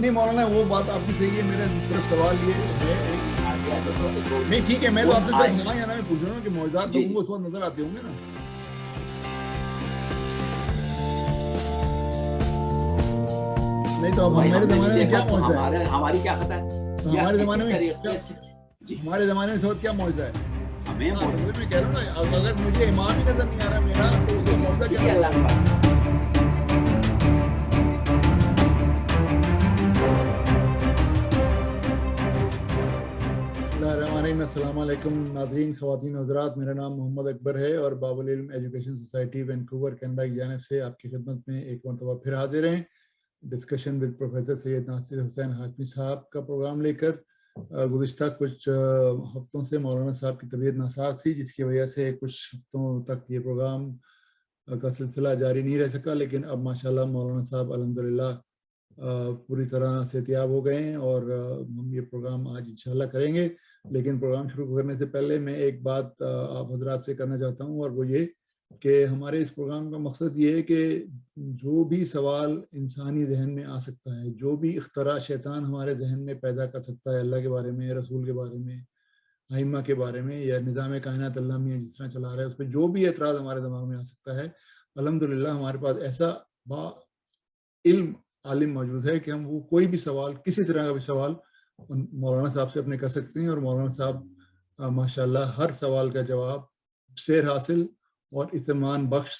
نہیں مولانا وہ بات آپ کی صحیح ہے، میرا صرف سوال یہ ہے نہیں ٹھیک ہے، میں تو آپ سے صرف ہاں یا نا میں پوچھ رہا ہوں کہ معجزات لوگوں کو اس وقت نظر آتے ہوں گے نا. نہیں تو اب ہمارے زمانے میں کیا معجزہ ہے؟ ہماری کیا خطا ہے؟ ہمارے زمانے میں ہمارے زمانے میں اس وقت کیا معجزہ ہے؟ ہمیں میں کہہ رہا ہوں نا اگر مجھے امام ہی نظر نہیں آ رہا میرا تو اس کا معجزہ کیا ہوگا؟ السلام علیکم ناظرین، خواتین حضرات، میرا نام محمد اکبر ہے اور باب العلم ایجوکیشن سوسائٹی وینکوور کینیڈا کی جانب سے آپ کی خدمت میں ایک مرتبہ پھر حاضر ہیں ڈسکشن ود پروفیسر سید ناصر حسین ہاشمی صاحب کا پروگرام لے کر. گزشتہ کچھ ہفتوں سے مولانا صاحب کی طبیعت ناساز تھی، جس کی وجہ سے کچھ ہفتوں تک یہ پروگرام کا سلسلہ جاری نہیں رہ سکا، لیکن اب ماشاءاللہ مولانا صاحب الحمدللہ پوری طرح صحتیاب ہو گئے ہیں اور ہم یہ پروگرام آج انشاءاللہ کریں گے. لیکن پروگرام شروع کرنے سے پہلے میں ایک بات آپ حضرات سے کرنا چاہتا ہوں، اور وہ یہ کہ ہمارے اس پروگرام کا مقصد یہ ہے کہ جو بھی سوال انسانی ذہن میں آ سکتا ہے، جو بھی اختراع شیطان ہمارے ذہن میں پیدا کر سکتا ہے اللہ کے بارے میں، رسول کے بارے میں، ائمہ کے بارے میں، یا نظام کائنات اللہ میاں جس طرح چلا رہا ہے، اس پہ جو بھی اعتراض ہمارے دماغ میں آ سکتا ہے، الحمدللہ ہمارے پاس ایسا با علم عالم موجود ہے کہ ہم وہ کوئی بھی سوال، کسی طرح کا بھی سوال مولانا صاحب سے اپنے کر سکتے ہیں، اور مولانا صاحب ماشاءاللہ ہر سوال کا جواب سیر حاصل اور اطمینان بخش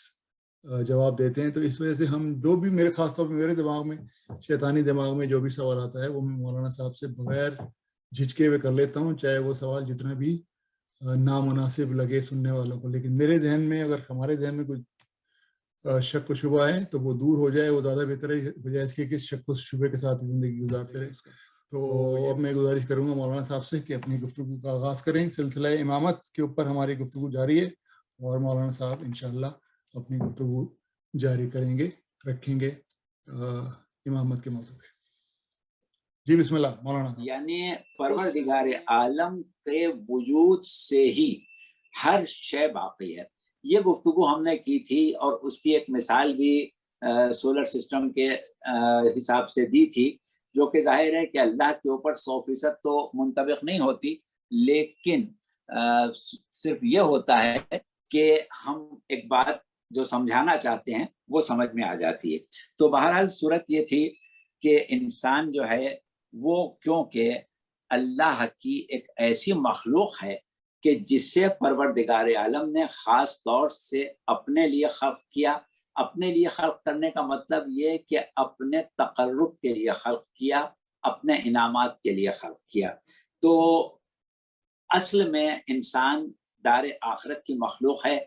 جواب دیتے ہیں. تو اس وجہ سے ہم جو بھی میرے خاص طور پہ میرے دماغ میں، شیطانی دماغ میں جو بھی سوال آتا ہے وہ میں مولانا صاحب سے بغیر جھجکے ہوئے کر لیتا ہوں، چاہے وہ سوال جتنا بھی نامناسب لگے سننے والوں کو. لیکن میرے ذہن میں، اگر ہمارے ذہن میں کوئی شک و شبہ ہے تو وہ دور ہو جائے، وہ زیادہ بہتر ہے بجائے اس کے کہ شک و شبے کے ساتھ زندگی گزارتے رہے. تو اب میں گزارش کروں گا مولانا صاحب سے کہ اپنی گفتگو کا آغاز کریں. سلسلہ امامت کے اوپر ہماری گفتگو جاری ہے اور مولانا صاحب انشاءاللہ اپنی گفتگو جاری کریں گے، رکھیں گے امامت کے موضوع پہ. جی بسم اللہ مولانا. یعنی پروردگار عالم کے وجود سے ہی ہر شے باقی ہے. یہ گفتگو ہم نے کی تھی اور اس کی ایک مثال بھی سولر سسٹم کے حساب سے دی تھی، جو کہ ظاہر ہے کہ اللہ کے اوپر 100% تو منطبق نہیں ہوتی، لیکن صرف یہ ہوتا ہے کہ ہم ایک بات جو سمجھانا چاہتے ہیں وہ سمجھ میں آ جاتی ہے. تو بہرحال صورت یہ تھی کہ انسان جو ہے وہ کیونکہ اللہ کی ایک ایسی مخلوق ہے کہ جسے پروردگار عالم نے خاص طور سے اپنے لیے خلق کیا. اپنے لیے خلق کرنے کا مطلب یہ کہ اپنے تقرب کے لیے خلق کیا، اپنے انعامات کے لیے خلق کیا. تو اصل میں انسان دار آخرت کی مخلوق ہے،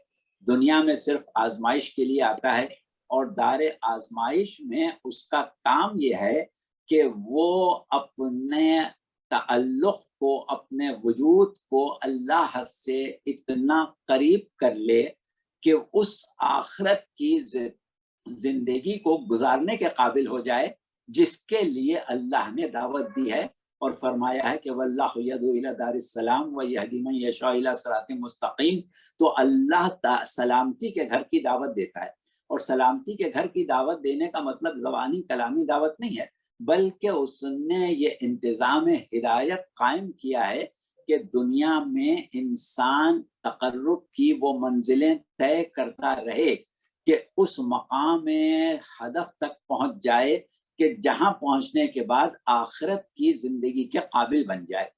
دنیا میں صرف آزمائش کے لیے آتا ہے، اور دار آزمائش میں اس کا کام یہ ہے کہ وہ اپنے تعلق کو، اپنے وجود کو اللہ سے اتنا قریب کر لے کہ اس آخرت کی زندگی کو گزارنے کے قابل ہو جائے جس کے لیے اللہ نے دعوت دی ہے اور فرمایا ہے کہ واللہ یدعو الی دار السلام ویہدی من یشاء الی صراط مستقیم. تو اللہ سلامتی کے گھر کی دعوت دیتا ہے، اور سلامتی کے گھر کی دعوت دینے کا مطلب زبانی کلامی دعوت نہیں ہے، بلکہ اس نے یہ انتظام ہدایت قائم کیا ہے کہ دنیا میں انسان تقرب کی وہ منزلیں طے کرتا رہے کہ اس مقام ہدف تک پہنچ جائے کہ جہاں پہنچنے کے بعد آخرت کی زندگی کے قابل بن جائے.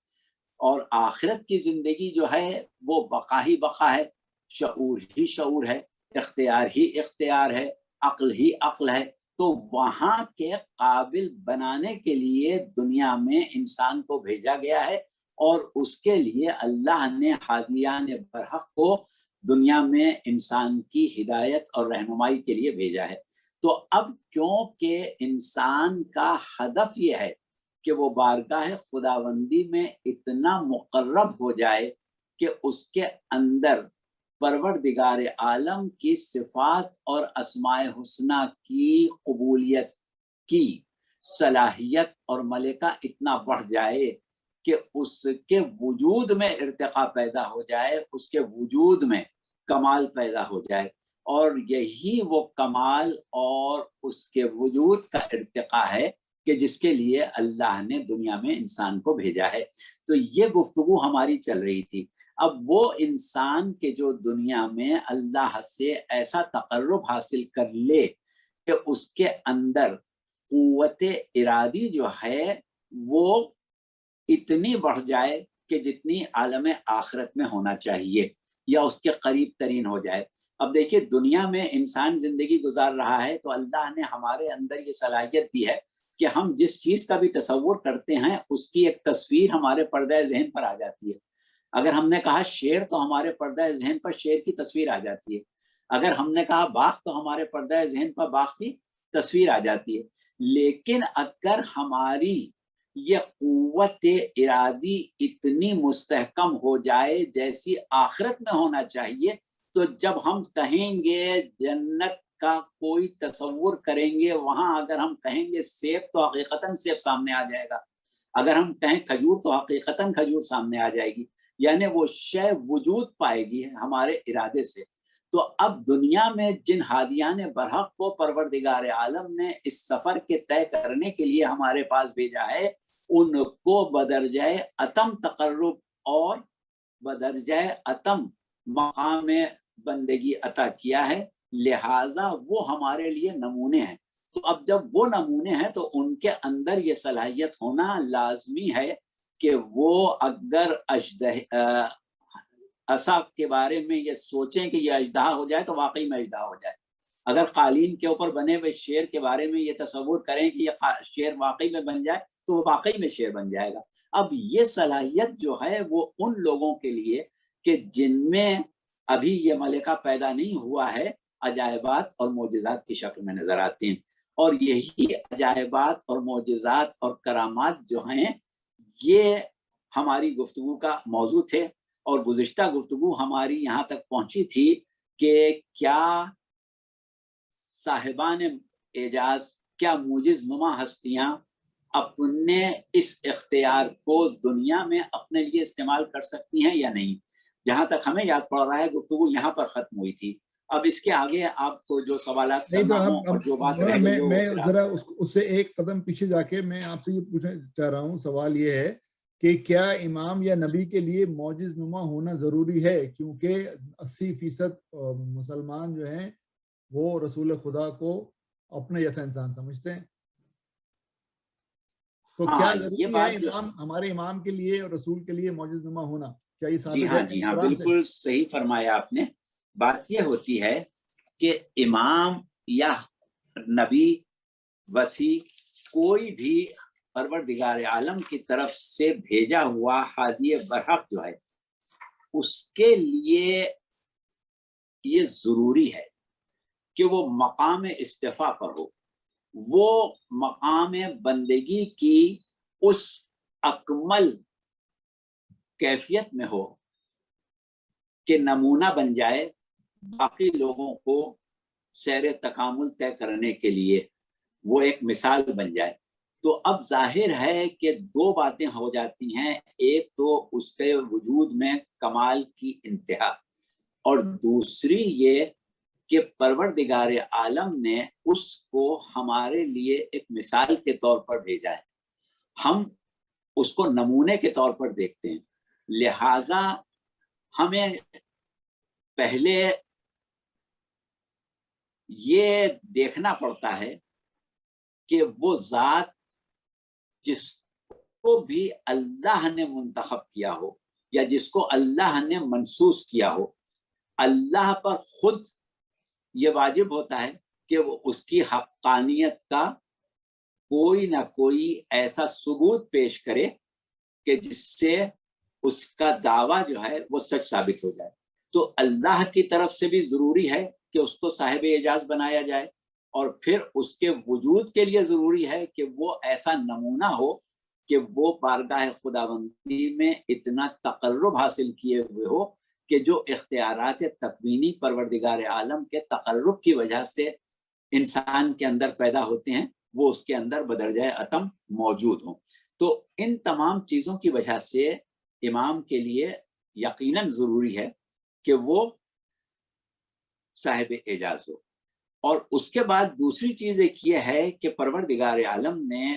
اور آخرت کی زندگی جو ہے وہ بقا ہی بقا ہے، شعور ہی شعور ہے، اختیار ہی اختیار ہے، عقل ہی عقل ہے. تو وہاں کے قابل بنانے کے لیے دنیا میں انسان کو بھیجا گیا ہے، اور اس کے لیے اللہ نے ہادیان برحق کو دنیا میں انسان کی ہدایت اور رہنمائی کے لیے بھیجا ہے. تو اب کیونکہ انسان کا ہدف یہ ہے کہ وہ بارگاہ خداوندی میں اتنا مقرب ہو جائے کہ اس کے اندر پروردگار عالم کی صفات اور اسماء حسنہ کی قبولیت کی صلاحیت اور ملکہ اتنا بڑھ جائے کہ اس کے وجود میں ارتقاء پیدا ہو جائے، اس کے وجود میں کمال پیدا ہو جائے. اور یہی وہ کمال اور اس کے وجود کا ارتقاء ہے کہ جس کے لیے اللہ نے دنیا میں انسان کو بھیجا ہے۔ تو یہ گفتگو ہماری چل رہی تھی۔ اب وہ انسان کے جو دنیا میں اللہ سے ایسا تقرب حاصل کر لے کہ اس کے اندر قوت ارادی جو ہے وہ اتنی بڑھ جائے کہ جتنی عالم آخرت میں ہونا چاہیے یا اس کے قریب ترین ہو جائے۔ اب دیکھیے دنیا میں انسان زندگی گزار رہا ہے تو اللہ نے ہمارے اندر یہ صلاحیت دی ہے کہ ہم جس چیز کا بھی تصور کرتے ہیں اس کی ایک تصویر ہمارے پردہ ذہن پر آ جاتی ہے۔ اگر ہم نے کہا شیر تو ہمارے پردہ ذہن پر شیر کی تصویر آ جاتی ہے، اگر ہم نے کہا باغ تو ہمارے پردہ ذہن پر باغ کی تصویر آ جاتی ہے۔ لیکن اگر ہماری یہ قوت ارادی اتنی مستحکم ہو جائے جیسی آخرت میں ہونا چاہیے، تو جب ہم کہیں گے جنت کا کوئی تصور کریں گے، وہاں اگر ہم کہیں گے سیب تو حقیقتاً سیب سامنے آ جائے گا، اگر ہم کہیں کھجور تو حقیقتاً کھجور سامنے آ جائے گی، یعنی وہ شے وجود پائے گی ہمارے ارادے سے۔ تو اب دنیا میں جن ہادیان برحق کو پروردگار عالم نے اس سفر کے طے کرنے کے لیے ہمارے پاس بھیجا ہے، ان کو بدرجہ اتم تقرب اور بدرجہ اتم مقام بندگی عطا کیا ہے، لہٰذا وہ ہمارے لیے نمونے ہیں۔ تو اب جب وہ نمونے ہیں تو ان کے اندر یہ صلاحیت ہونا لازمی ہے کہ وہ اگر عصا کے بارے میں یہ سوچیں کہ یہ اژدہا ہو جائے تو واقعی میں اژدہا ہو جائے، اگر قالین کے اوپر بنے ہوئے شیر کے بارے میں یہ تصور کریں کہ یہ شیر واقعی میں بن جائے تو وہ واقعی میں شیر بن جائے گا۔ اب یہ صلاحیت جو ہے وہ ان لوگوں کے لیے کہ جن میں ابھی یہ ملکہ پیدا نہیں ہوا ہے، عجائبات اور معجزات کی شکل میں نظر آتے ہیں، اور یہی عجائبات اور معجزات اور کرامات جو ہیں یہ ہماری گفتگو کا موضوع تھے۔ اور گزشتہ گفتگو ہماری یہاں تک پہنچی تھی کہ کیا صاحبان اعجاز، کیا موجز نما ہستیاں اپنے اس اختیار کو دنیا میں اپنے لیے استعمال کر سکتی ہیں یا نہیں؟ جہاں تک ہمیں یاد پڑ رہا ہے گفتگو یہاں پر ختم ہوئی تھی۔ اب اس کے آگے آپ کو جو سوالات کرنا ہوں اور جو بات رہ گئی میں ذرا اس سے ایک قدم پیچھے جا کے میں آپ سے یہ پوچھنا چاہ رہا ہوں، سوال یہ ہے کہ کیا امام یا نبی کے لیے معجز نما ہونا ضروری ہے؟ کیونکہ 80% مسلمان جو ہیں وہ رسول خدا کو اپنے جیسا انسان سمجھتے ہیں، تو کیا ضروری ہے ہمارے امام کے لیے اور رسول کے لیے معجز نما ہونا؟ کیا یہ ثابت ہے؟ جی ہاں بالکل صحیح فرمایا آپ نے۔ بات یہ ہوتی ہے کہ امام یا نبی وسیع کوئی بھی پروردگار عالم کی طرف سے بھیجا ہوا ہادی برحق جو ہے اس کے لیے یہ ضروری ہے کہ وہ مقام استفاء پر ہو، وہ مقام بندگی کی اس اکمل کیفیت میں ہو کہ نمونہ بن جائے باقی لوگوں کو سیر تکامل طے کرنے کے لیے، وہ ایک مثال بن جائے۔ تو اب ظاہر ہے کہ دو باتیں ہو جاتی ہیں، ایک تو اس کے وجود میں کمال کی انتہا، اور دوسری یہ کہ پروردگار عالم نے اس کو ہمارے لیے ایک مثال کے طور پر بھیجا ہے، ہم اس کو نمونے کے طور پر دیکھتے ہیں، لہٰذا ہمیں پہلے یہ دیکھنا پڑتا ہے کہ وہ ذات جس کو بھی اللہ نے منتخب کیا ہو یا جس کو اللہ نے منصوص کیا ہو، اللہ پر خود یہ واجب ہوتا ہے کہ وہ اس کی حقانیت کا کوئی نہ کوئی ایسا ثبوت پیش کرے کہ جس سے اس کا دعویٰ جو ہے وہ سچ ثابت ہو جائے۔ تو اللہ کی طرف سے بھی ضروری ہے کہ اس کو صاحب اعجاز بنایا جائے، اور پھر اس کے وجود کے لیے ضروری ہے کہ وہ ایسا نمونہ ہو کہ وہ بارگاہ خداوندی میں اتنا تقرب حاصل کیے ہوئے ہو کہ جو اختیارات تکوینی پروردگار عالم کے تقرب کی وجہ سے انسان کے اندر پیدا ہوتے ہیں وہ اس کے اندر بدرجہ اتم موجود ہوں۔ تو ان تمام چیزوں کی وجہ سے امام کے لیے یقیناً ضروری ہے کہ وہ صاحب اعجاز ہو۔ اور اس کے بعد دوسری چیز ایک یہ ہے کہ پروردگار عالم نے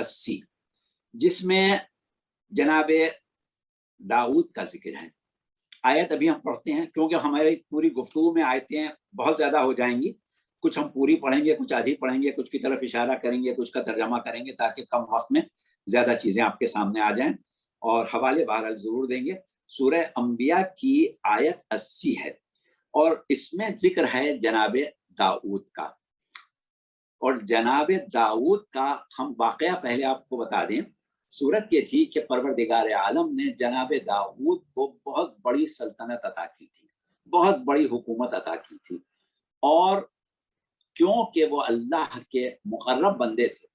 80, جس میں جناب داؤد کا ذکر ہے. آیت ابھی ہم پڑھتے ہیں کیونکہ ہماری پوری گفتگو میں آیتیں بہت زیادہ ہو جائیں گی. کچھ ہم پوری پڑھیں گے, کچھ آدھی پڑھیں گے, کچھ کی طرف اشارہ کریں گے, کچھ کا ترجمہ کریں گے, تاکہ کم وقت میں زیادہ چیزیں آپ کے سامنے آ جائیں, اور حوالے بہرحال ضرور دیں گے. سورہ انبیاء کی آیت 80 ہے اور اس میں ذکر ہے جناب داؤد کا. اور جناب داؤد کا ہم واقعہ پہلے آپ کو بتا دیں. صورت یہ تھی کہ پروردگار عالم نے جناب داؤد کو بہت بڑی سلطنت عطا کی تھی, بہت بڑی حکومت عطا کی تھی, اور کیونکہ وہ اللہ کے مقرب بندے تھے.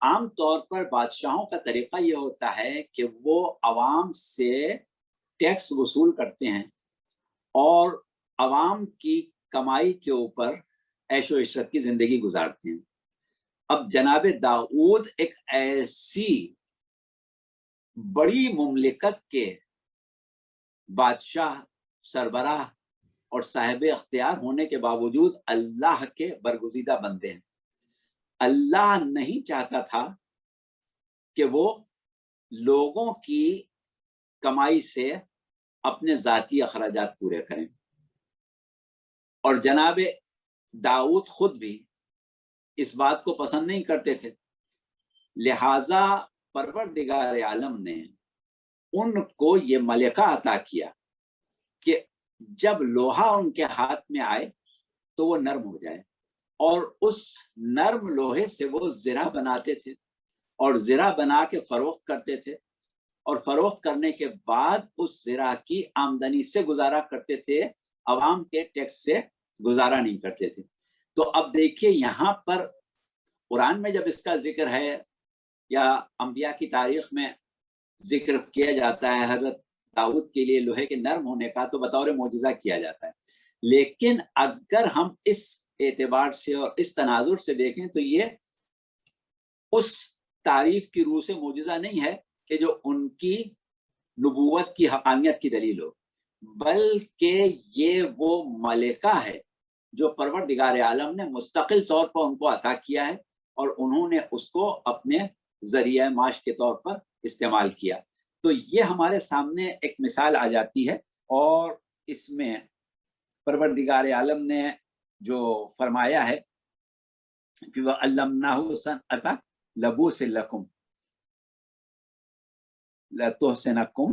عام طور پر بادشاہوں کا طریقہ یہ ہوتا ہے کہ وہ عوام سے ٹیکس وصول کرتے ہیں اور عوام کی کمائی کے اوپر عیش و عشرت کی زندگی گزارتے ہیں. اب جناب داؤد ایک ایسی بڑی مملکت کے بادشاہ, سربراہ اور صاحب اختیار ہونے کے باوجود اللہ کے برگزیدہ بندے ہیں. اللہ نہیں چاہتا تھا کہ وہ لوگوں کی کمائی سے اپنے ذاتی اخراجات پورے کریں, اور جناب داؤد خود بھی اس بات کو پسند نہیں کرتے تھے. لہذا پروردگار عالم نے ان کو یہ ملکہ عطا کیا کہ جب لوہا ان کے ہاتھ میں آئے تو وہ نرم ہو جائے, اور اس نرم لوہے سے وہ زرہ بناتے تھے, اور زرہ بنا کے فروخت کرتے تھے, اور فروخت کرنے کے بعد اس زرہ کی آمدنی سے گزارا کرتے تھے, عوام کے ٹیکس سے گزارا نہیں کرتے تھے. تو اب دیکھیے یہاں پر قرآن میں جب اس کا ذکر ہے یا انبیاء کی تاریخ میں ذکر کیا جاتا ہے حضرت داؤد کے لیے لوہے کے نرم ہونے کا, تو بطور معجزہ کیا جاتا ہے. لیکن اگر ہم اس اعتبار سے اور اس تناظر سے دیکھیں تو یہ اس تعریف کی روح سے معجزہ نہیں ہے کہ جو ان کی نبوت کی حقانیت کی دلیل ہو, بلکہ یہ وہ ملکہ ہے جو پروردگار عالم نے مستقل طور پر ان کو عطا کیا ہے, اور انہوں نے اس کو اپنے ذریعہ معاش کے طور پر استعمال کیا. تو یہ ہمارے سامنے ایک مثال آ جاتی ہے, اور اس میں پروردگار عالم نے جو فرمایا ہے کہ وَعَلَّمْنَاهُ صَنْعَةَ لَبُوسٍ لَكُمْ لَتُحْصِنَكُمْ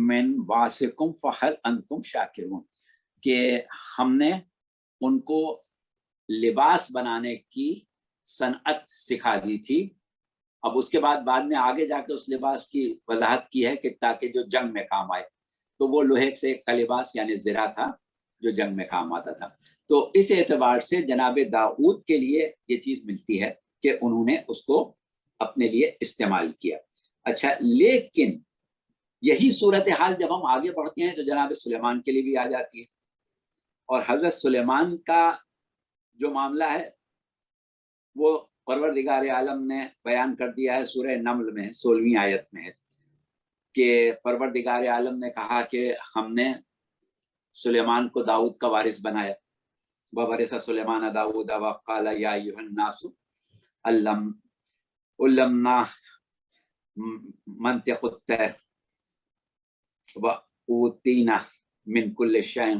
مِنْ بَأْسِكُمْ فَهَلْ أَنْتُمْ شَاكِرُونَ, کہ ہم نے ان کو لباس بنانے کی صنعت سکھا دی تھی. اب اس کے بعد میں آگے جا کے اس لباس کی وضاحت کی ہے کہ تاکہ جو جنگ میں کام آئے, تو وہ لوہے سے کا لباس یعنی زرہ تھا جو جنگ میں کام آتا تھا. تو اس اعتبار سے جناب داؤد کے لیے یہ چیز ملتی ہے کہ انہوں نے اس کو اپنے لیے استعمال کیا. اچھا, لیکن یہی صورتحال جب ہم آگے بڑھتے ہیں تو جناب سلیمان کے لیے بھی آ جاتی ہے, اور حضرت سلیمان کا جو معاملہ ہے وہ پروردگار عالم نے بیان کر دیا ہے سورہ نمل میں 16ویں آیت میں ہے کہ پروردگار عالم نے کہا کہ ہم نے سلیمان کو داؤد کا وارث بنایا. وَوَرِثَ سُلَيْمَانَ دَاوُودَ وَقَالَ يَا أَيُّهَا النَّاسُ عَلَّمْنَاهُ مَنطِقَ الطَّيْرِ وَأُوتِينَا مِنْ كُلِّ شَيْءٍ.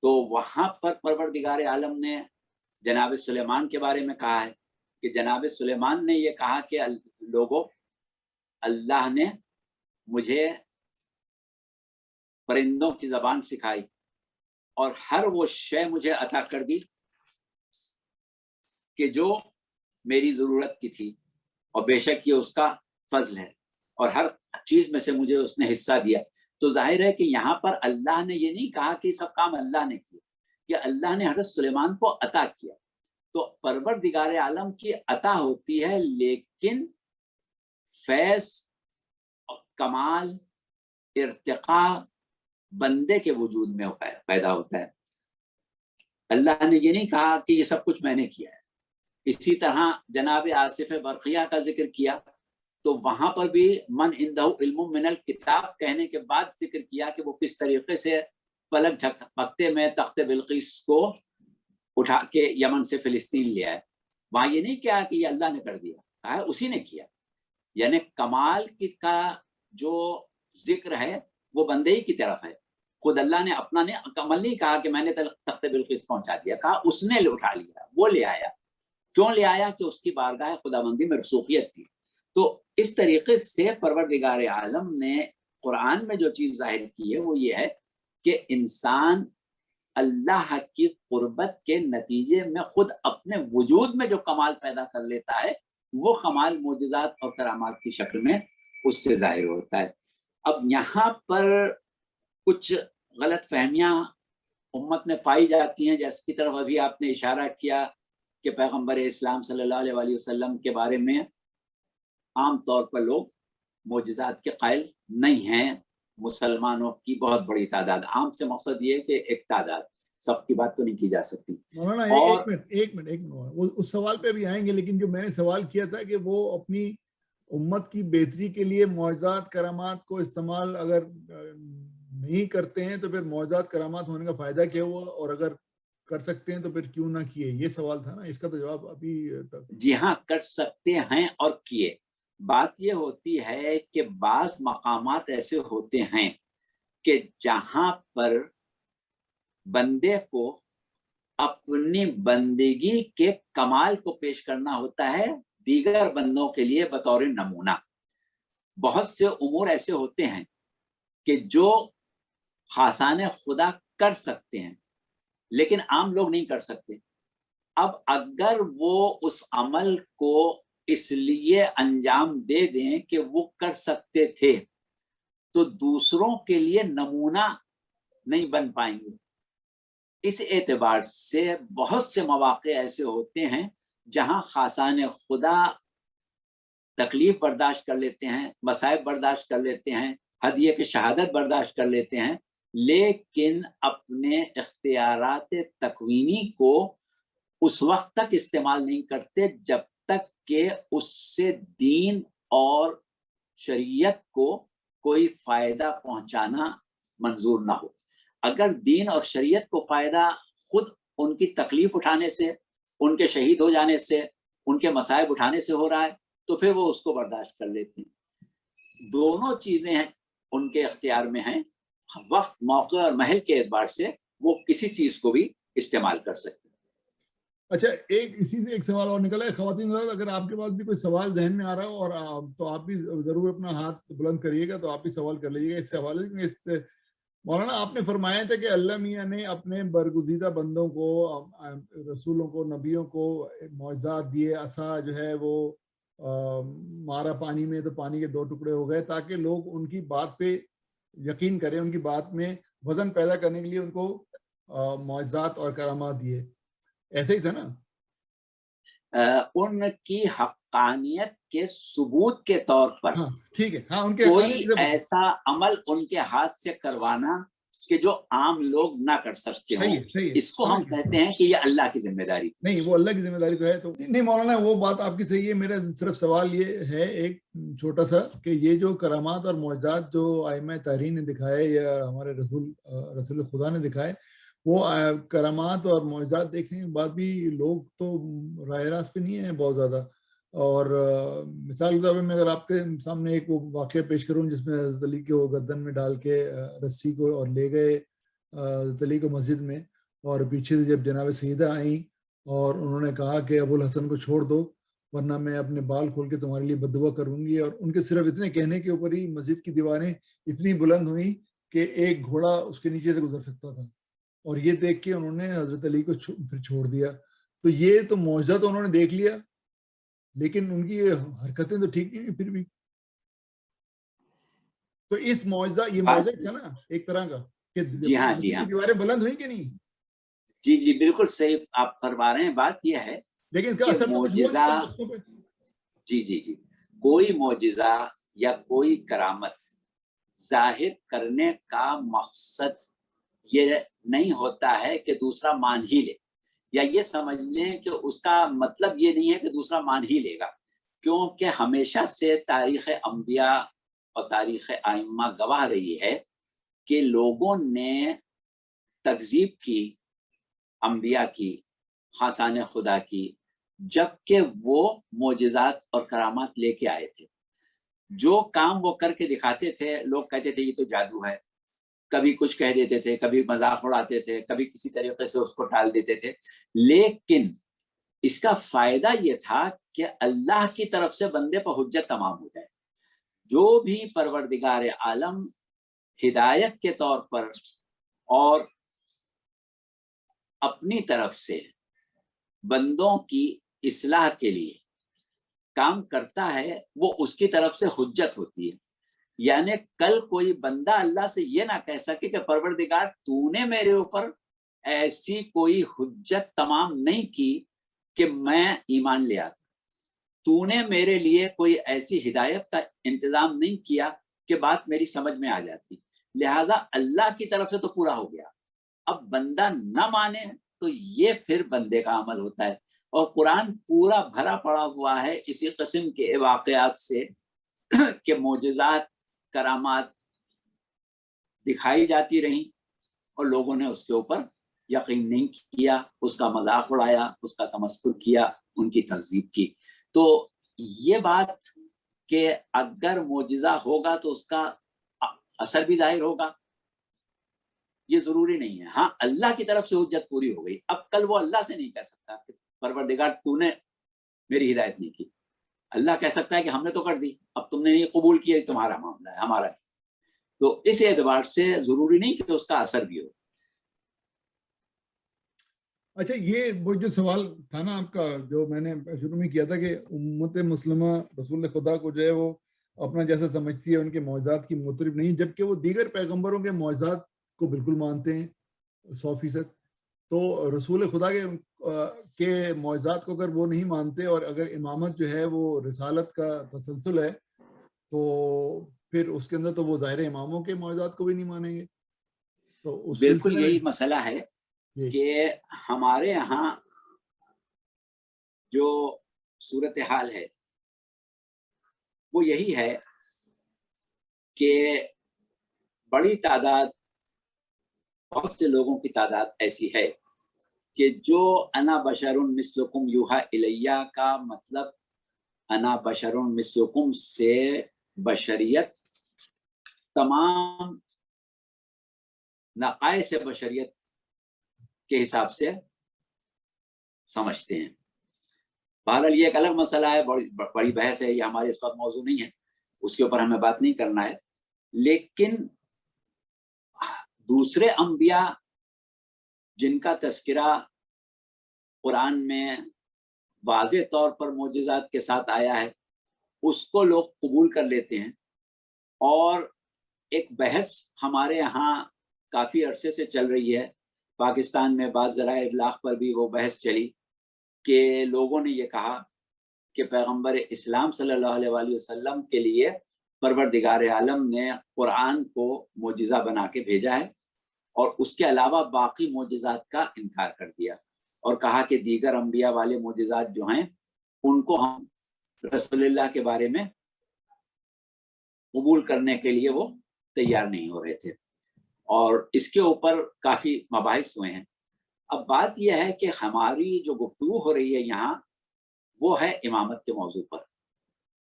تو وہاں پر پروردگار عالم نے جناب سلیمان کے بارے میں کہا ہے کہ جناب سلیمان نے یہ کہا کہ لوگوں, اللہ نے مجھے پرندوں کی زبان سکھائی اور ہر وہ شے مجھے عطا کر دی کہ جو میری ضرورت کی تھی, اور بے شک یہ اس کا فضل ہے, اور ہر چیز میں سے مجھے اس نے حصہ دیا. تو ظاہر ہے کہ یہاں پر اللہ نے یہ نہیں کہا کہ سب کام اللہ نے کیا, کہ اللہ نے حضرت سلیمان کو عطا کیا. تو پروردگار عالم کی عطا ہوتی ہے, لیکن فیض, کمال, ارتقاء بندے کے وجود میں پیدا ہوتا ہے. اللہ نے یہ نہیں کہا کہ یہ سب کچھ میں نے کیا ہے. اسی طرح جناب آصف برقیہ کا ذکر کیا تو وہاں پر بھی من عنده علم من الکتاب کہنے کے بعد ذکر کیا کہ وہ کس طریقے سے پلک جھپکتے میں تخت بلقیس کو اٹھا کے یمن سے فلسطین لے آئے. وہاں یہ نہیں کہا کہ یہ اللہ نے کر دیا, کہا اسی نے کیا. یعنی کمال کا جو ذکر ہے وہ بندے ہی کی طرف ہے. خود اللہ نے اپنا نے عمل نہیں کہا کہ میں نے تخت بلقیس پہنچا دیا, کہا اس نے اٹھا لیا, وہ لے آیا. کیوں لے آیا؟ کہ اس کی بارگاہ خداوندی میں رسوخیت تھی. تو اس طریقے سے پروردگار عالم نے قرآن میں جو چیز ظاہر کی ہے وہ یہ ہے کہ انسان اللہ کی قربت کے نتیجے میں خود اپنے وجود میں جو کمال پیدا کر لیتا ہے وہ کمال معجزات اور کرامات کی شکل میں اس سے ظاہر ہوتا ہے. اب یہاں پر کچھ غلط فہمیاں امت میں پائی جاتی ہیں, جس کی طرف ابھی آپ نے اشارہ کیا کہ پیغمبر اسلام صلی اللہ علیہ وسلم کے بارے میں عام طور پر لوگ معجزات کے قائل نہیں ہیں. مسلمانوں کی بہت بڑی تعداد, عام سے مقصد یہ ہے کہ ایک تعداد, سب کی بات تو نہیں کی جا سکتی. مولانا ایک منٹ اس سوال پہ بھی آئیں گے, لیکن جو میں نے سوال کیا تھا کہ وہ اپنی امت کی بہتری کے لیے معجزات کرامات کو استعمال اگر نہیں کرتے ہیں تو پھر معجزات کرامات ہونے کا فائدہ کیا ہوا, اور اگر کر سکتے ہیں تو پھر کیوں نہ کیے, یہ سوال تھا نا, اس کا تو جواب ابھی تک. جی ہاں, کر سکتے ہیں اور کیے. بات یہ ہوتی ہے کہ بعض مقامات ایسے ہوتے ہیں کہ جہاں پر بندے کو اپنی بندگی کے کمال کو پیش کرنا ہوتا ہے دیگر بندوں کے لیے بطور نمونہ. بہت سے امور ایسے ہوتے ہیں کہ جو خاصان خدا کر سکتے ہیں لیکن عام لوگ نہیں کر سکتے. اب اگر وہ اس عمل کو اس لیے انجام دے دیں کہ وہ کر سکتے تھے تو دوسروں کے لیے نمونہ نہیں بن پائیں گے. اس اعتبار سے بہت سے مواقع ایسے ہوتے ہیں جہاں خاصان خدا تکلیف برداشت کر لیتے ہیں, مصائب برداشت کر لیتے ہیں, ہدیے کی شہادت برداشت کر لیتے ہیں, لیکن اپنے اختیارات تکوینی کو اس وقت تک استعمال نہیں کرتے جب تک کہ اس سے دین اور شریعت کو کوئی فائدہ پہنچانا منظور نہ ہو. اگر دین اور شریعت کو فائدہ خود ان کی تکلیف اٹھانے سے, ان کے شہید ہو جانے سے, ان کے مصائب اٹھانے سے ہو رہا ہے تو پھر وہ اس کو برداشت کر لیتے ہیں. دونوں چیزیں ہیں ان کے اختیار میں ہیں, وقت, موقع اور محل کے اعتبار سے وہ کسی چیز کو بھی استعمال کر سکتے ہیں. اچھا, اسی سے ایک سوال اور نکلا ہے. خواتین اگر آپ کے پاس بھی کوئی سوال ذہن میں آ رہا ہو اور تو آپ بھی ضرور اپنا ہاتھ بلند کریے گا, تو آپ بھی سوال کر لیجیے گا اس حوالے سے. مولانا, آپ نے فرمایا تھا کہ اللہ میاں نے اپنے برگزیدہ بندوں کو, رسولوں کو, نبیوں کو معجزات دیے. عصا جو ہے وہ مارا پانی میں تو پانی کے 2 ٹکڑے ہو گئے, تاکہ لوگ ان کی بات پہ یقین کریں, ان کی بات میں وزن پیدا کرنے کے لیے ان کو معجزات اور کرامات دیے. ایسے ہی تھا نا؟ ان کی حقانیت کے ثبوت کے طور پر ٹھیک ہے, ہاں, ان کے کوئی ایسا عمل ان کے ہاتھ سے کروانا کہ جو عام لوگ نہ کر سکتے ہوں, اس کو ہم کہتے ہیں کہ یہ اللہ کی ذمہ داری. نہیں, وہ اللہ کی ذمہ داری تو ہے. تو نہیں مولانا, وہ بات آپ کی صحیح ہے. میرا صرف سوال یہ ہے ایک چھوٹا سا, کہ یہ جو کرامات اور معجزات جو ائمہ تحریر نے دکھائے یا ہمارے رسول خدا نے دکھائے, وہ کرامات اور معجزات دیکھنے کے بعد بھی لوگ تو راہ راست پہ نہیں ہیں بہت زیادہ. اور مثال کے طور پہ میں اگر آپ کے سامنے ایک واقعہ پیش کروں جس میں حضرت علی کو گردن میں ڈال کے رسی کو اور لے گئے حضرت علی کو مسجد میں, اور پیچھے سے جب جناب سیدہ آئیں اور انہوں نے کہا کہ ابو الحسن کو چھوڑ دو ورنہ میں اپنے بال کھول کے تمہارے لیے بد دعا کروں گی, اور ان کے صرف اتنے کہنے کے اوپر ہی مسجد کی دیواریں اتنی بلند ہوئیں کہ ایک گھوڑا اس کے نیچے سے گزر سکتا تھا, اور یہ دیکھ کے انہوں نے حضرت علی کو پھر چھوڑ دیا. تو یہ تو معجزہ تو انہوں نے دیکھ لیا, لیکن ان کی حرکتیں تو ٹھیک نہیں ہیں پھر بھی. تو اس معجزہ, یہ معجزہ تھا نا ایک طرح کا, کہ دیواریں بلند ہوئی کہ نہیں؟ جی بالکل صحیح آپ فرما رہے ہیں. بات یہ ہے لیکن اس کا اثر معجزہ, جی کوئی معجزہ یا کوئی کرامت ظاہر کرنے کا مقصد یہ نہیں ہوتا ہے کہ دوسرا مان ہی لے, یا یہ سمجھ لیں کہ اس کا مطلب یہ نہیں ہے کہ دوسرا مان ہی لے گا, کیونکہ ہمیشہ سے تاریخ انبیاء اور تاریخ ائمہ گواہ رہی ہے کہ لوگوں نے تکذیب کی انبیاء کی, خاصان خدا کی, جبکہ وہ معجزات اور کرامات لے کے آئے تھے. جو کام وہ کر کے دکھاتے تھے لوگ کہتے تھے یہ تو جادو ہے، کبھی کچھ کہہ دیتے تھے، کبھی مذاق اڑاتے تھے، کبھی کسی طریقے سے اس کو ٹال دیتے تھے، لیکن اس کا فائدہ یہ تھا کہ اللہ کی طرف سے بندے پر حجت تمام ہو جائے. جو بھی پروردگار عالم ہدایت کے طور پر اور اپنی طرف سے بندوں کی اصلاح کے لیے کام کرتا ہے وہ اس کی طرف سے حجت ہوتی ہے. یعنی کل کوئی بندہ اللہ سے یہ نہ کہہ سکے کہ پروردگار تو نے میرے اوپر ایسی کوئی حجت تمام نہیں کی کہ میں ایمان لے آتا، تو نے میرے لیے کوئی ایسی ہدایت کا انتظام نہیں کیا کہ بات میری سمجھ میں آ جاتی، لہٰذا اللہ کی طرف سے تو پورا ہو گیا. اب بندہ نہ مانے تو یہ پھر بندے کا عمل ہوتا ہے. اور قرآن پورا بھرا پڑا ہوا ہے اسی قسم کے واقعات سے کہ معجزات کرامات دکھائی جاتی رہیں اور لوگوں نے اس کے اوپر یقین نہیں کیا، اس کا مذاق اڑایا، اس کا تمسخر کیا، ان کی تہذیب کی. تو یہ بات کہ اگر معجزہ ہوگا تو اس کا اثر بھی ظاہر ہوگا، یہ ضروری نہیں ہے. ہاں اللہ کی طرف سے حجت پوری ہو گئی. اب کل وہ اللہ سے نہیں کہہ سکتا کہ پروردگار تو نے میری ہدایت نہیں کی. اللہ کہہ سکتا ہے کہ ہم نے تو کر دی، اب تم نے یہ قبول کیا، تمہارا معاملہ ہے، ہمارا نہیں. تو اس اعتبار سے ضروری نہیں کہ اس کا اثر بھی ہو. اچھا، یہ وہ جو سوال تھا نا آپ کا، جو میں نے شروع میں کیا تھا کہ امت مسلمہ رسول خدا کو جو ہے وہ اپنا جیسا سمجھتی ہے، ان کے معجزات کی معترف نہیں، جبکہ وہ دیگر پیغمبروں کے معجزات کو بالکل مانتے ہیں 100%. تو رسول خدا کے معجزات کو اگر وہ نہیں مانتے اور اگر امامت جو ہے وہ رسالت کا تسلسل ہے تو پھر اس کے اندر تو وہ ظاہر اماموں کے معجزات کو بھی نہیں مانیں گے. تو اس بالکل یہی مسئلہ ہے کہ ہمارے ہاں جو صورتحال ہے وہ یہی ہے کہ بڑی تعداد، بہت سے لوگوں کی تعداد ایسی ہے کہ جو انا بشر مثلکم یوحی الیہ کا مطلب انا بشر مثلکم سے بشریت، تمام نقائص بشریت کے حساب سے سمجھتے ہیں. بہرحال یہ ایک الگ مسئلہ ہے، بڑی بحث ہے، یہ ہمارے اس وقت موضوع نہیں ہے، اس کے اوپر ہمیں بات نہیں کرنا ہے. لیکن دوسرے انبیاء جن کا تذکرہ قرآن میں واضح طور پر معجزات کے ساتھ آیا ہے، اس کو لوگ قبول کر لیتے ہیں. اور ایک بحث ہمارے ہاں کافی عرصے سے چل رہی ہے، پاکستان میں بعض ذرائع ابلاغ پر بھی وہ بحث چلی کہ لوگوں نے یہ کہا کہ پیغمبر اسلام صلی اللہ علیہ وآلہ وسلم کے لیے پروردگار عالم نے قرآن کو معجزہ بنا کے بھیجا ہے اور اس کے علاوہ باقی معجزات کا انکار کر دیا، اور کہا کہ دیگر انبیاء والے معجزات جو ہیں ان کو ہم رسول اللہ کے بارے میں قبول کرنے کے لیے وہ تیار نہیں ہو رہے تھے. اور اس کے اوپر کافی مباحث ہوئے ہیں. اب بات یہ ہے کہ ہماری جو گفتگو ہو رہی ہے یہاں وہ ہے امامت کے موضوع پر،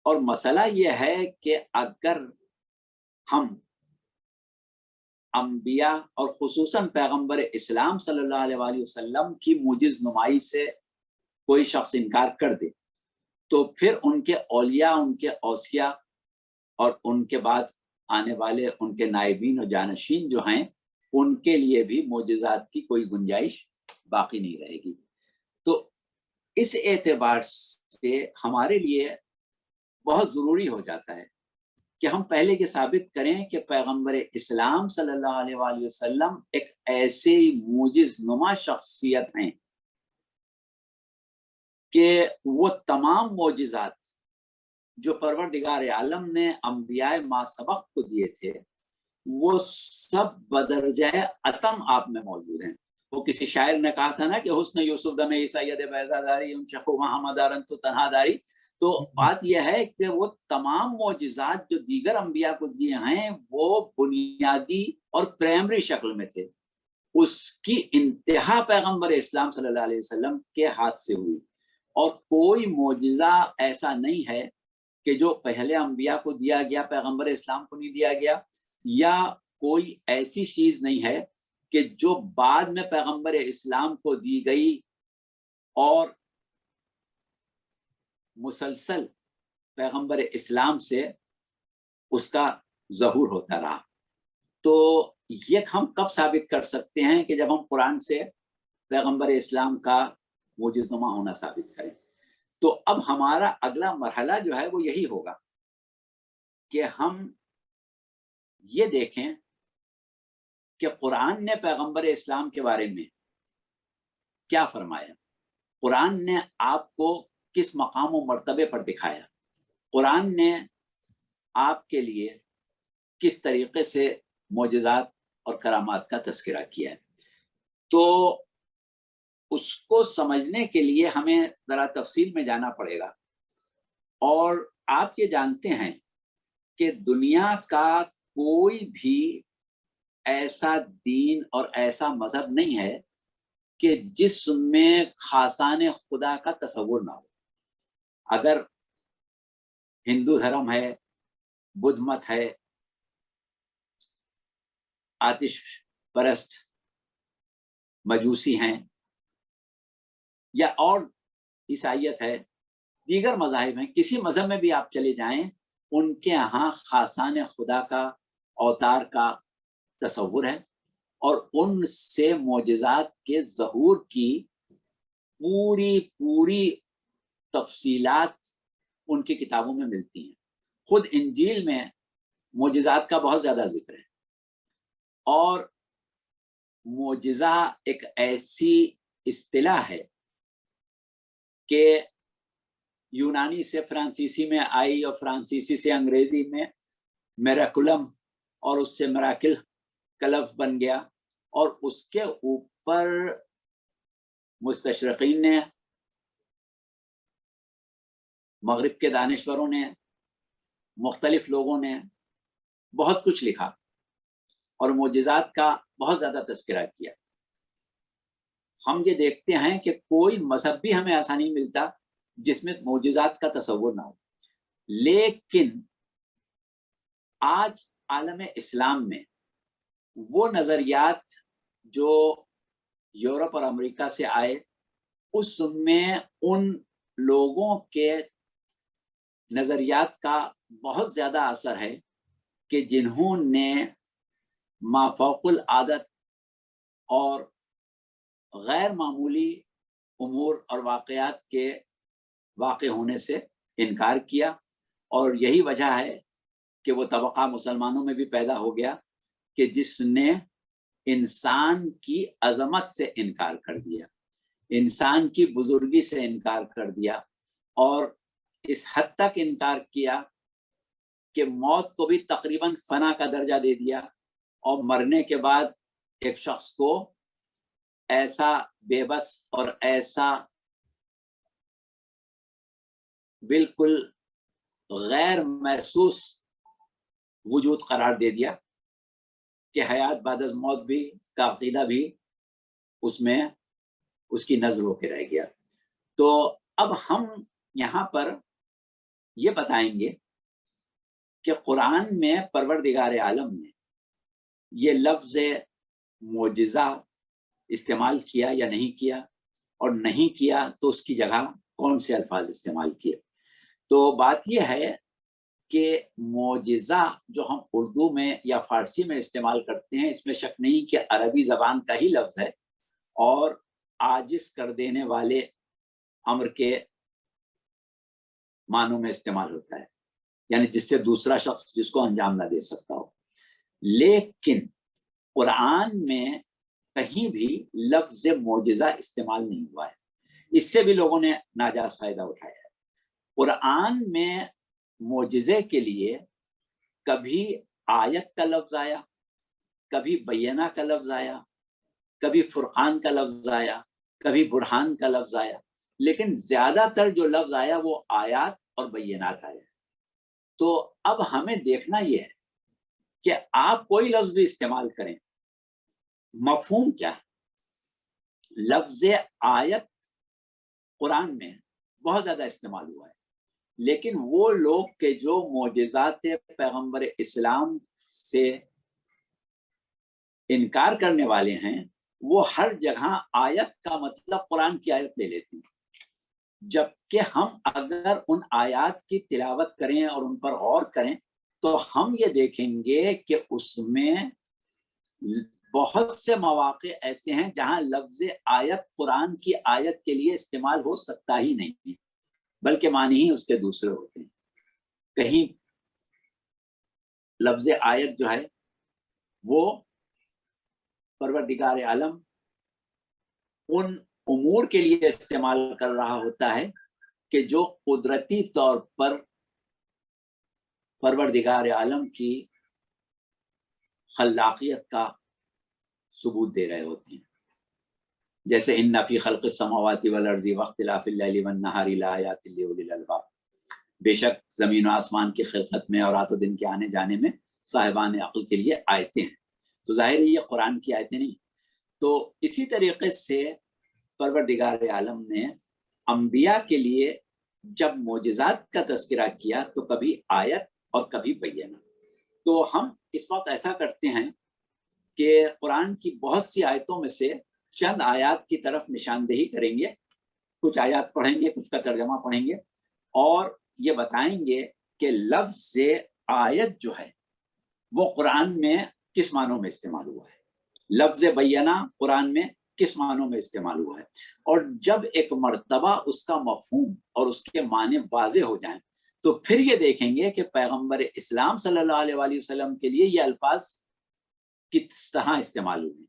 اور مسئلہ یہ ہے کہ اگر ہم انبیاء اور خصوصاً پیغمبر اسلام صلی اللہ علیہ وآلہ وسلم کی معجز نمائی سے کوئی شخص انکار کر دے تو پھر ان کے اولیاء، ان کے اوصیاء اور ان کے بعد آنے والے ان کے نائبین و جانشین جو ہیں ان کے لیے بھی معجزات کی کوئی گنجائش باقی نہیں رہے گی. تو اس اعتبار سے ہمارے لیے بہت ضروری ہو جاتا ہے کہ ہم پہلے یہ ثابت کریں کہ پیغمبر اسلام صلی اللہ علیہ وآلہ وسلم ایک ایسے معجز نما شخصیت ہیں کہ وہ تمام معجزات جو پروردگار عالم نے انبیاء ما سبق کو دیے تھے وہ سب بدرجہ اتم آپ میں موجود ہیں. وہ کسی شاعر نے کہا تھا نا کہ حسن یوسف دم سید بیضا داری ان چخو محمدارن تو تنہا داری. تو بات یہ ہے کہ وہ تمام معجزات جو دیگر انبیاء کو دیے ہیں وہ بنیادی اور پرائمری شکل میں تھے، اس کی انتہا پیغمبر اسلام صلی اللہ علیہ وسلم کے ہاتھ سے ہوئی. اور کوئی معجزہ ایسا نہیں ہے کہ جو پہلے انبیاء کو دیا گیا پیغمبر اسلام کو نہیں دیا گیا، یا کوئی ایسی چیز نہیں ہے کہ جو بعد میں پیغمبر اسلام کو دی گئی اور مسلسل پیغمبر اسلام سے اس کا ظہور ہوتا رہا۔ تو یہ ہم کب ثابت کر سکتے ہیں کہ جب ہم قرآن سے پیغمبر اسلام کا معجزنما ہونا ثابت کریں۔ تو اب ہمارا اگلا مرحلہ جو ہے وہ یہی ہوگا کہ ہم یہ دیکھیں کہ قرآن نے پیغمبر اسلام کے بارے میں کیا فرمایا، قرآن نے آپ کو کس مقام و مرتبے پر دکھایا، قرآن نے آپ کے لیے کس طریقے سے معجزات اور کرامات کا تذکرہ کیا ہے۔ تو اس کو سمجھنے کے لیے ہمیں ذرا تفصیل میں جانا پڑے گا، اور آپ یہ جانتے ہیں کہ دنیا کا کوئی بھی ایسا دین اور ایسا مذہب نہیں ہے کہ جس میں خاصان خدا کا تصور نہ ہو۔ اگر ہندو دھرم ہے، بدھ مت ہے، آتش پرست مجوسی ہیں، یا اور عیسائیت ہے، دیگر مذاہب ہیں، کسی مذہب میں بھی آپ چلے جائیں، ان کے ہاں خاصان خدا کا، اوتار کا تصور ہے، اور ان سے معجزات کے ظہور کی پوری تفصیلات ان کی کتابوں میں ملتی ہیں۔ خود انجیل میں معجزات کا بہت زیادہ ذکر ہے، اور معجزہ ایک ایسی اصطلاح ہے کہ یونانی سے فرانسیسی میں آئی، اور فرانسیسی سے انگریزی میں میراکولم، اور اس سے میراکل کا لفظ بن گیا، اور اس کے اوپر مستشرقین نے، مغرب کے دانشوروں نے، مختلف لوگوں نے بہت کچھ لکھا اور معجزات کا بہت زیادہ تذکرہ کیا۔ ہم یہ دیکھتے ہیں کہ کوئی مذہب بھی ہمیں ایسا نہیں ملتا جس میں معجزات کا تصور نہ ہو، لیکن آج عالم اسلام میں وہ نظریات جو یورپ اور امریکہ سے آئے، اس میں ان لوگوں کے نظریات کا بہت زیادہ اثر ہے کہ جنہوں نے مافوق العادت اور غیر معمولی امور اور واقعات کے واقع ہونے سے انکار کیا، اور یہی وجہ ہے کہ وہ طبقہ مسلمانوں میں بھی پیدا ہو گیا کہ جس نے انسان کی عظمت سے انکار کر دیا، انسان کی بزرگی سے انکار کر دیا، اور اس حد تک انکار کیا کہ موت کو بھی تقریباً فنا کا درجہ دے دیا، اور مرنے کے بعد ایک شخص کو ایسا بے بس اور ایسا بالکل غیر محسوس وجود قرار دے دیا کہ حیات بعد از موت بھی کا عقیدہ بھی اس میں اس کی نظر ہو کے رہ گیا۔ تو اب ہم یہاں پر یہ بتائیں گے کہ قرآن میں پروردگار عالم نے یہ لفظ معجزہ استعمال کیا یا نہیں کیا، اور نہیں کیا تو اس کی جگہ کون سے الفاظ استعمال کیے۔ تو بات یہ ہے کہ معجزہ جو ہم اردو میں یا فارسی میں استعمال کرتے ہیں، اس میں شک نہیں کہ عربی زبان کا ہی لفظ ہے، اور عاجز کر دینے والے امر کے معنوں میں استعمال ہوتا ہے، یعنی جس سے دوسرا شخص جس کو انجام نہ دے سکتا ہو۔ لیکن قرآن میں کہیں بھی لفظ معجزہ استعمال نہیں ہوا ہے، اس سے بھی لوگوں نے ناجائز فائدہ اٹھایا ہے۔ قرآن میں معجزے کے لیے کبھی آیت کا لفظ آیا، کبھی بینہ کا لفظ آیا، کبھی فرقان کا لفظ آیا، کبھی برہان کا لفظ آیا، لیکن زیادہ تر جو لفظ آیا وہ آیات اور بینات آیا۔ تو اب ہمیں دیکھنا یہ ہے کہ آپ کوئی لفظ بھی استعمال کریں، مفہوم کیا ہے۔ لفظ آیت قرآن میں بہت زیادہ استعمال ہوا ہے، لیکن وہ لوگ کہ جو معجزات پیغمبر اسلام سے انکار کرنے والے ہیں وہ ہر جگہ آیت کا مطلب قرآن کی آیت لے لیتے ہیں، جبکہ ہم اگر ان آیات کی تلاوت کریں اور ان پر غور کریں تو ہم یہ دیکھیں گے کہ اس میں بہت سے مواقع ایسے ہیں جہاں لفظ آیت قرآن کی آیت کے لیے استعمال ہو سکتا ہی نہیں، بلکہ معنی ہی اس کے دوسرے ہوتے ہیں۔ کہیں لفظ آیت جو ہے وہ پروردگار عالم ان امور کے لیے استعمال کر رہا ہوتا ہے کہ جو قدرتی طور پر پروردگار عالم کی خلاقیت کا ثبوت دے رہے ہوتے ہیں، جیسے ان فی خلق السماوات والارض واختلاف اللیل والنہار لآیات لأولی الالباب، بے شک زمین و آسمان کی خلقت میں اور رات و دن کے آنے جانے میں صاحبان عقل کے لیے آیتیں ہیں۔ تو ظاہر ہے یہ قرآن کی آیتیں نہیں۔ تو اسی طریقے سے پروردگار عالم نے انبیاء کے لیے جب معجزات کا تذکرہ کیا تو کبھی آیت اور کبھی بینہ۔ تو ہم اس وقت ایسا کرتے ہیں کہ قرآن کی بہت سی آیتوں میں سے چند آیات کی طرف نشاندہی کریں گے، کچھ آیات پڑھیں گے، کچھ کا ترجمہ پڑھیں گے، اور یہ بتائیں گے کہ لفظ آیت جو ہے وہ قرآن میں کس معنوں میں استعمال ہوا ہے، لفظ بینہ قرآن میں کس معنوں میں استعمال ہوا ہے۔ اور جب ایک مرتبہ اس کا مفہوم اور اس کے معنی واضح ہو جائیں تو پھر یہ دیکھیں گے کہ پیغمبر اسلام صلی اللہ علیہ وآلہ وسلم کے لیے یہ الفاظ کس طرح استعمال ہوئے ہیں،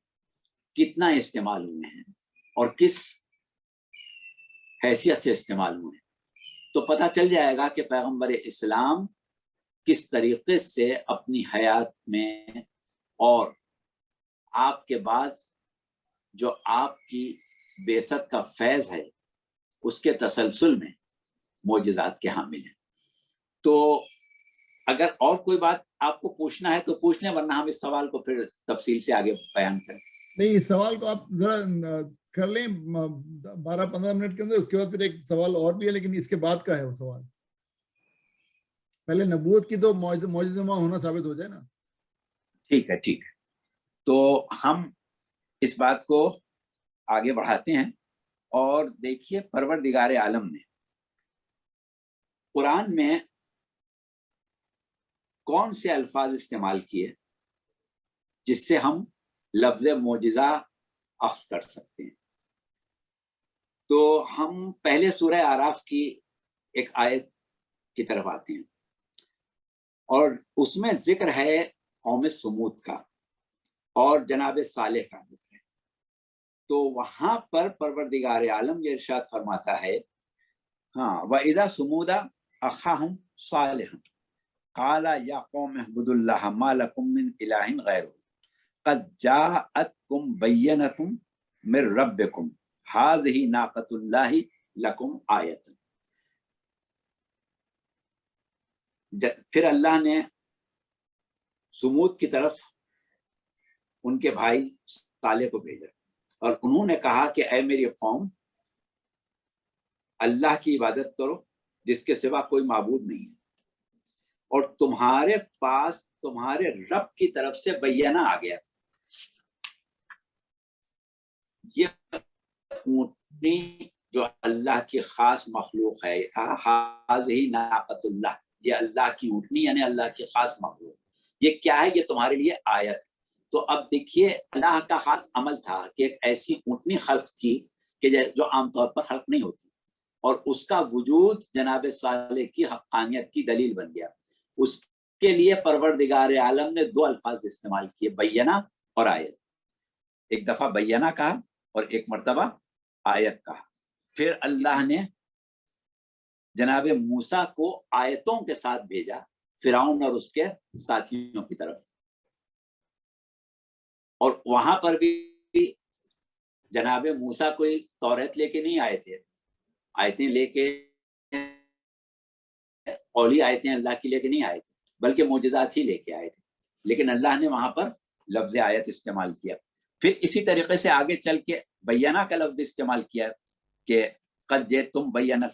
کتنا استعمال ہوئے ہیں اور کس حیثیت سے استعمال ہوئے ہیں، تو پتہ چل جائے گا کہ پیغمبر اسلام کس طریقے سے اپنی حیات میں اور آپ کے بعد جو آپ کی بعثت کا فیض ہے اس کے تسلسل میں معجزات کے حامل ہیں۔ تو اگر اور کوئی بات آپ کو پوچھنا ہے تو پوچھ لیں، ورنہ ہم اس سوال کو پھر تفصیل سے آگے بیان کریں۔ نہیں، اس سوال کو آپ ذرا کر لیں 12-15 منٹ کے اندر، اس کے بعد پھر ایک سوال اور بھی ہے لیکن اس کے بعد کا ہے وہ سوال، پہلے نبوت کی تو معجزہ ہونا ثابت ہو جائے نا۔ ٹھیک ہے، ٹھیک ہے، تو ہم اس بات کو آگے بڑھاتے ہیں اور دیکھیے پروردگار عالم نے قرآن میں کون سے الفاظ استعمال کیے جس سے ہم لفظ معجزہ اخذ کر سکتے ہیں۔ تو ہم پہلے سورہ اعراف کی ایک آیت کی طرف آتے ہیں اور اس میں ذکر ہے قوم سمود کا اور جناب صالح کا ذکر ہے۔ تو وہاں پر پروردگار عالم یہ ارشاد فرماتا ہے، ہاں وَإِذَا سُمُودَ أَخَاهُمْ صَالِحًا قَالَ يَا قَوْمِ اعْبُدُوا اللَّهَ مَا لَكُم مِّنْ إِلَٰهٍ غَيْرُهُ قَدْ جَاءَتْكُمْ بَيِّنَةٌ مِّن رَّبِّكُمْ هَٰذِهِ نَاقَةُ اللَّهِ لَكُمْ آیَةٌ۔ پھر اللہ نے سمود کی طرف ان کے بھائی صالح کو بھیجا اور انہوں نے کہا کہ اے میری قوم، اللہ کی عبادت کرو جس کے سوا کوئی معبود نہیں ہے، اور تمہارے پاس تمہارے رب کی طرف سے بینہ آ گیا۔ یہ اونٹنی جو اللہ کی خاص مخلوق ہے، ہذہ ناقۃ اللہ، یہ اللہ کی اونٹنی یعنی اللہ کی خاص مخلوق، یہ کیا ہے؟ یہ تمہارے لیے آیت۔ تو اب دیکھیے اللہ کا خاص عمل تھا کہ ایک ایسی اونٹنی خلق کی کہ جو عام طور پر خلق نہیں ہوتی، اور اس کا وجود جناب صالح کی حقانیت کی دلیل بن گیا۔ اس کے لیے پروردگار عالم نے دو الفاظ استعمال کیے، بینہ اور آیت۔ ایک دفعہ بینہ کہا اور ایک مرتبہ آیت کہا۔ پھر اللہ نے جناب موسیٰ کو آیتوں کے ساتھ بھیجا فرعون اور اس کے ساتھیوں کی طرف، اور وہاں پر بھی جناب موسیٰ کوئی توریت لے کے نہیں آئے تھے، آیتیں لے کے، قولی آیتیں اللہ کی لے کے نہیں آئے تھے، بلکہ معجزات ہی لے کے آئے تھے، لیکن اللہ نے وہاں پر لفظ آیت استعمال کیا۔ پھر اسی طریقے سے آگے چل کے بینہ کا لفظ استعمال کیا کہ قد جئتم بینۃ،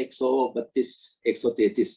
132-133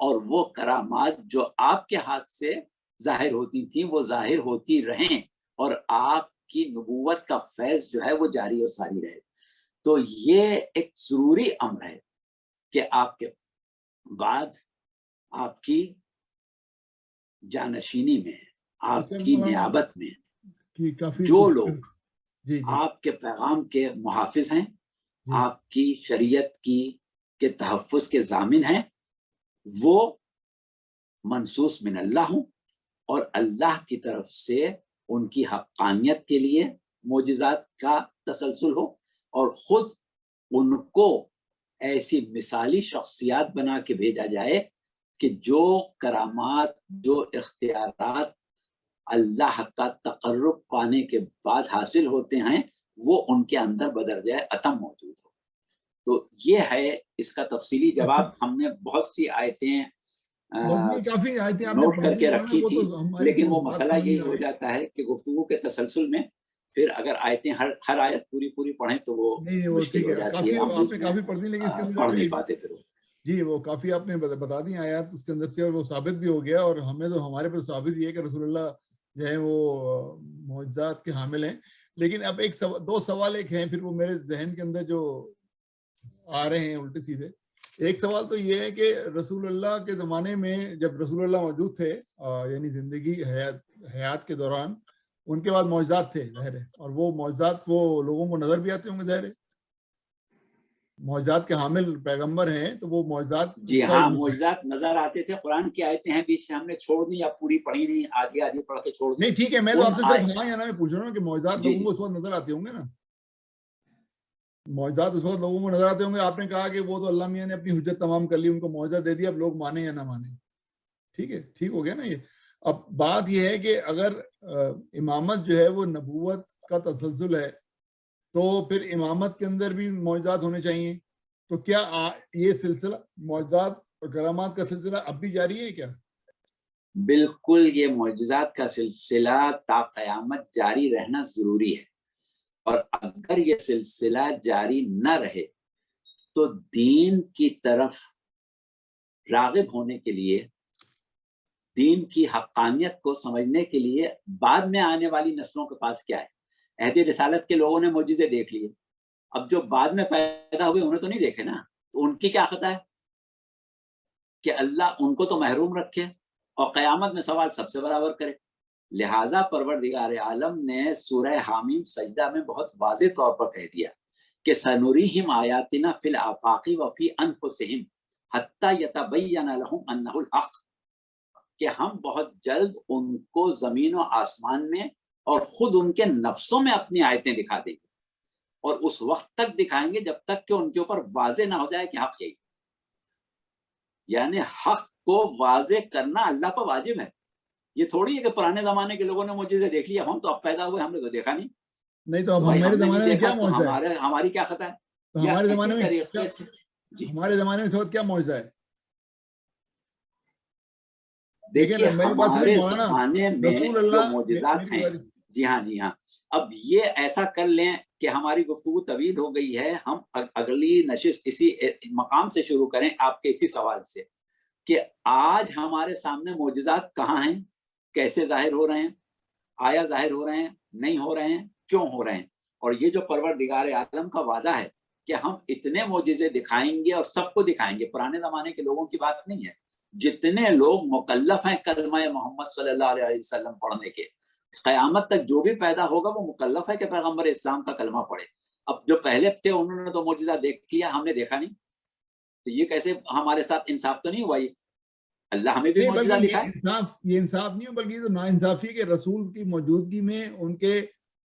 اور وہ کرامات جو آپ کے ہاتھ سے ظاہر ہوتی تھیں وہ ظاہر ہوتی رہیں اور آپ کی نبوت کا فیض جو ہے وہ جاری و ساری رہے. تو یہ ایک ضروری امر ہے کہ آپ کے بعد آپ کی جانشینی میں، آپ کی نیابت میں جو لوگ آپ کے پیغام کے محافظ ہیں، آپ کی شریعت کے تحفظ کے ضامن ہیں، وہ منصوص من اللہ ہوں اور اللہ کی طرف سے ان کی حقانیت کے لیے معجزات کا تسلسل ہو، اور خود ان کو ایسی مثالی شخصیات بنا کے بھیجا جائے کہ جو کرامات، جو اختیارات اللہ کا تقرب پانے کے بعد حاصل ہوتے ہیں وہ ان کے اندر بدرجہ اتم موجود ہو. تو یہ ہے اس کا تفصیلی جواب. ہم نے بہت سی آیتیں کافی آیتیں نوٹ کر کے رکھی تھی، لیکن وہ مسئلہ یہی ہو جاتا ہے کہ گفتگو کے تسلسل میں پھر اگر آیتیں ہر آیت پوری پڑھیں تو وہ مشکل ہو جاتی ہے، کافی پڑھ دی، لیکن اس کے پڑھ نہیں پاتے پھر. جی وہ کافی آپ نے بتا دی آیات اس کے اندر سے، اور وہ ثابت بھی ہو گیا، اور ہمیں تو ہمارے پہ ثابت یہ ہے کہ رسول اللہ جو ہے وہ معجزات کے حامل ہیں. لیکن اب دو سوال ایک ہیں پھر وہ میرے ذہن کے اندر جو آ رہے ہیں الٹے سیدھے. ایک سوال تو یہ ہے کہ رسول اللہ کے زمانے میں جب رسول اللہ موجود تھے، یعنی زندگی حیات کے دوران، ان کے بعد معجزات تھے ظاہر ہے، اور وہ معجزات وہ لوگوں کو نظر بھی آتے ہوں گے ظاہر ہے، معجزات کے حامل پیغمبر ہیں تو وہ معجزات. جی ہاں، معجزات نظر آتے تھے. قرآن کی آیتیں ہیں بیچ سے ہم نے چھوڑ دی یا پوری پڑھی نہیں، آگے پڑھ کے چھوڑ دی. نہیں ٹھیک ہے، میں تو آپ سے صرف ہاں یا نا میں پوچھ رہا ہوں کہ معجزات لوگوں کو اس وقت نظر آتے ہوں گے نا، معجزات اس وقت لوگوں کو نظر آتے ہوں گے. آپ نے کہا کہ وہ تو اللہ میاں نے اپنی حجت تمام کر لی، ان کو معجزہ دے دیا، اب لوگ مانیں یا نہ مانیں. ٹھیک ہے، ٹھیک ہو گیا نا یہ. اب بات یہ ہے کہ اگر امامت جو ہے وہ نبوت کا تسلسل ہے تو پھر امامت کے اندر بھی معجزات ہونے چاہیے. تو کیا یہ سلسلہ معجزات اور کرامات کا سلسلہ اب بھی جاری ہے کیا؟ بالکل، یہ معجزات کا سلسلہ تا قیامت جاری رہنا ضروری ہے، اور اگر یہ سلسلہ جاری نہ رہے تو دین کی طرف راغب ہونے کے لیے، دین کی حقانیت کو سمجھنے کے لیے بعد میں آنے والی نسلوں کے پاس کیا ہے؟ عہد رسالت کے لوگوں نے معجزے دیکھ لیے، اب جو بعد میں پیدا ہوئے انہیں تو نہیں دیکھے نا، تو ان کی کیا خطا ہے کہ اللہ ان کو تو محروم رکھے اور قیامت میں سوال سب سے برابر کرے. لہٰذا پروردگار عالم نے سورہ حامیم سجدہ میں بہت واضح طور پر کہہ دیا کہ سنریہم آیاتنا فی الآفاق وفی انفسہم حتی یتبین لہم انہ الحق، کہ ہم بہت جلد ان کو زمین و آسمان میں اور خود ان کے نفسوں میں اپنی آیتیں دکھا دیں گے، اور اس وقت تک دکھائیں گے جب تک کہ ان کے اوپر واضح نہ ہو جائے کہ حق یہی. یعنی حق کو واضح کرنا اللہ پر واجب ہے. یہ تھوڑی ہے کہ پرانے زمانے کے لوگوں نے معجزے دیکھ لی، اب ہم تو اب پیدا ہوئے ہم نے تو دیکھا نہیں. نہیں تو اب ہمارے زمانے میں کیا معجزہ ہے؟ ہماری کیا خطا ہے؟ ہمارے زمانے میں ہمارے زمانے میں کیا معجزہ ہے؟ دیکھیے ہمارے زمانے میں جو معجزات ہیں، جی ہاں، اب یہ ایسا کر لیں کہ ہماری گفتگو طویل ہو گئی ہے، ہم اگلی نشست اسی مقام سے شروع کریں آپ کے اسی سوال سے کہ آج ہمارے سامنے معجزات کہاں ہیں، کیسے ظاہر ہو رہے ہیں، آیا ظاہر ہو رہے ہیں، نہیں ہو رہے ہیں، کیوں ہو رہے ہیں. اور یہ جو پروردگار عالم کا وعدہ ہے کہ ہم اتنے معجزے دکھائیں گے اور سب کو دکھائیں گے، پرانے زمانے کے لوگوں کی بات نہیں ہے. جتنے لوگ مکلف ہیں کلمہ محمد صلی اللہ علیہ وسلم پڑھنے کے، قیامت تک جو بھی پیدا ہوگا وہ مکلف ہے کہ پیغمبر اسلام کا کلمہ پڑھے. اب جو پہلے تھے انہوں نے تو معجزہ دیکھ لیا، ہم نے دیکھا نہیں، تو یہ کیسے ہمارے ساتھ انصاف تو نہیں ہوا؟ یہ اللہ ہمیں بھی معجزہ دکھائے. یہ انصاف نہیں ہے بلکہ یہ تو ناانصافی کہ رسول کی موجودگی میں ان کے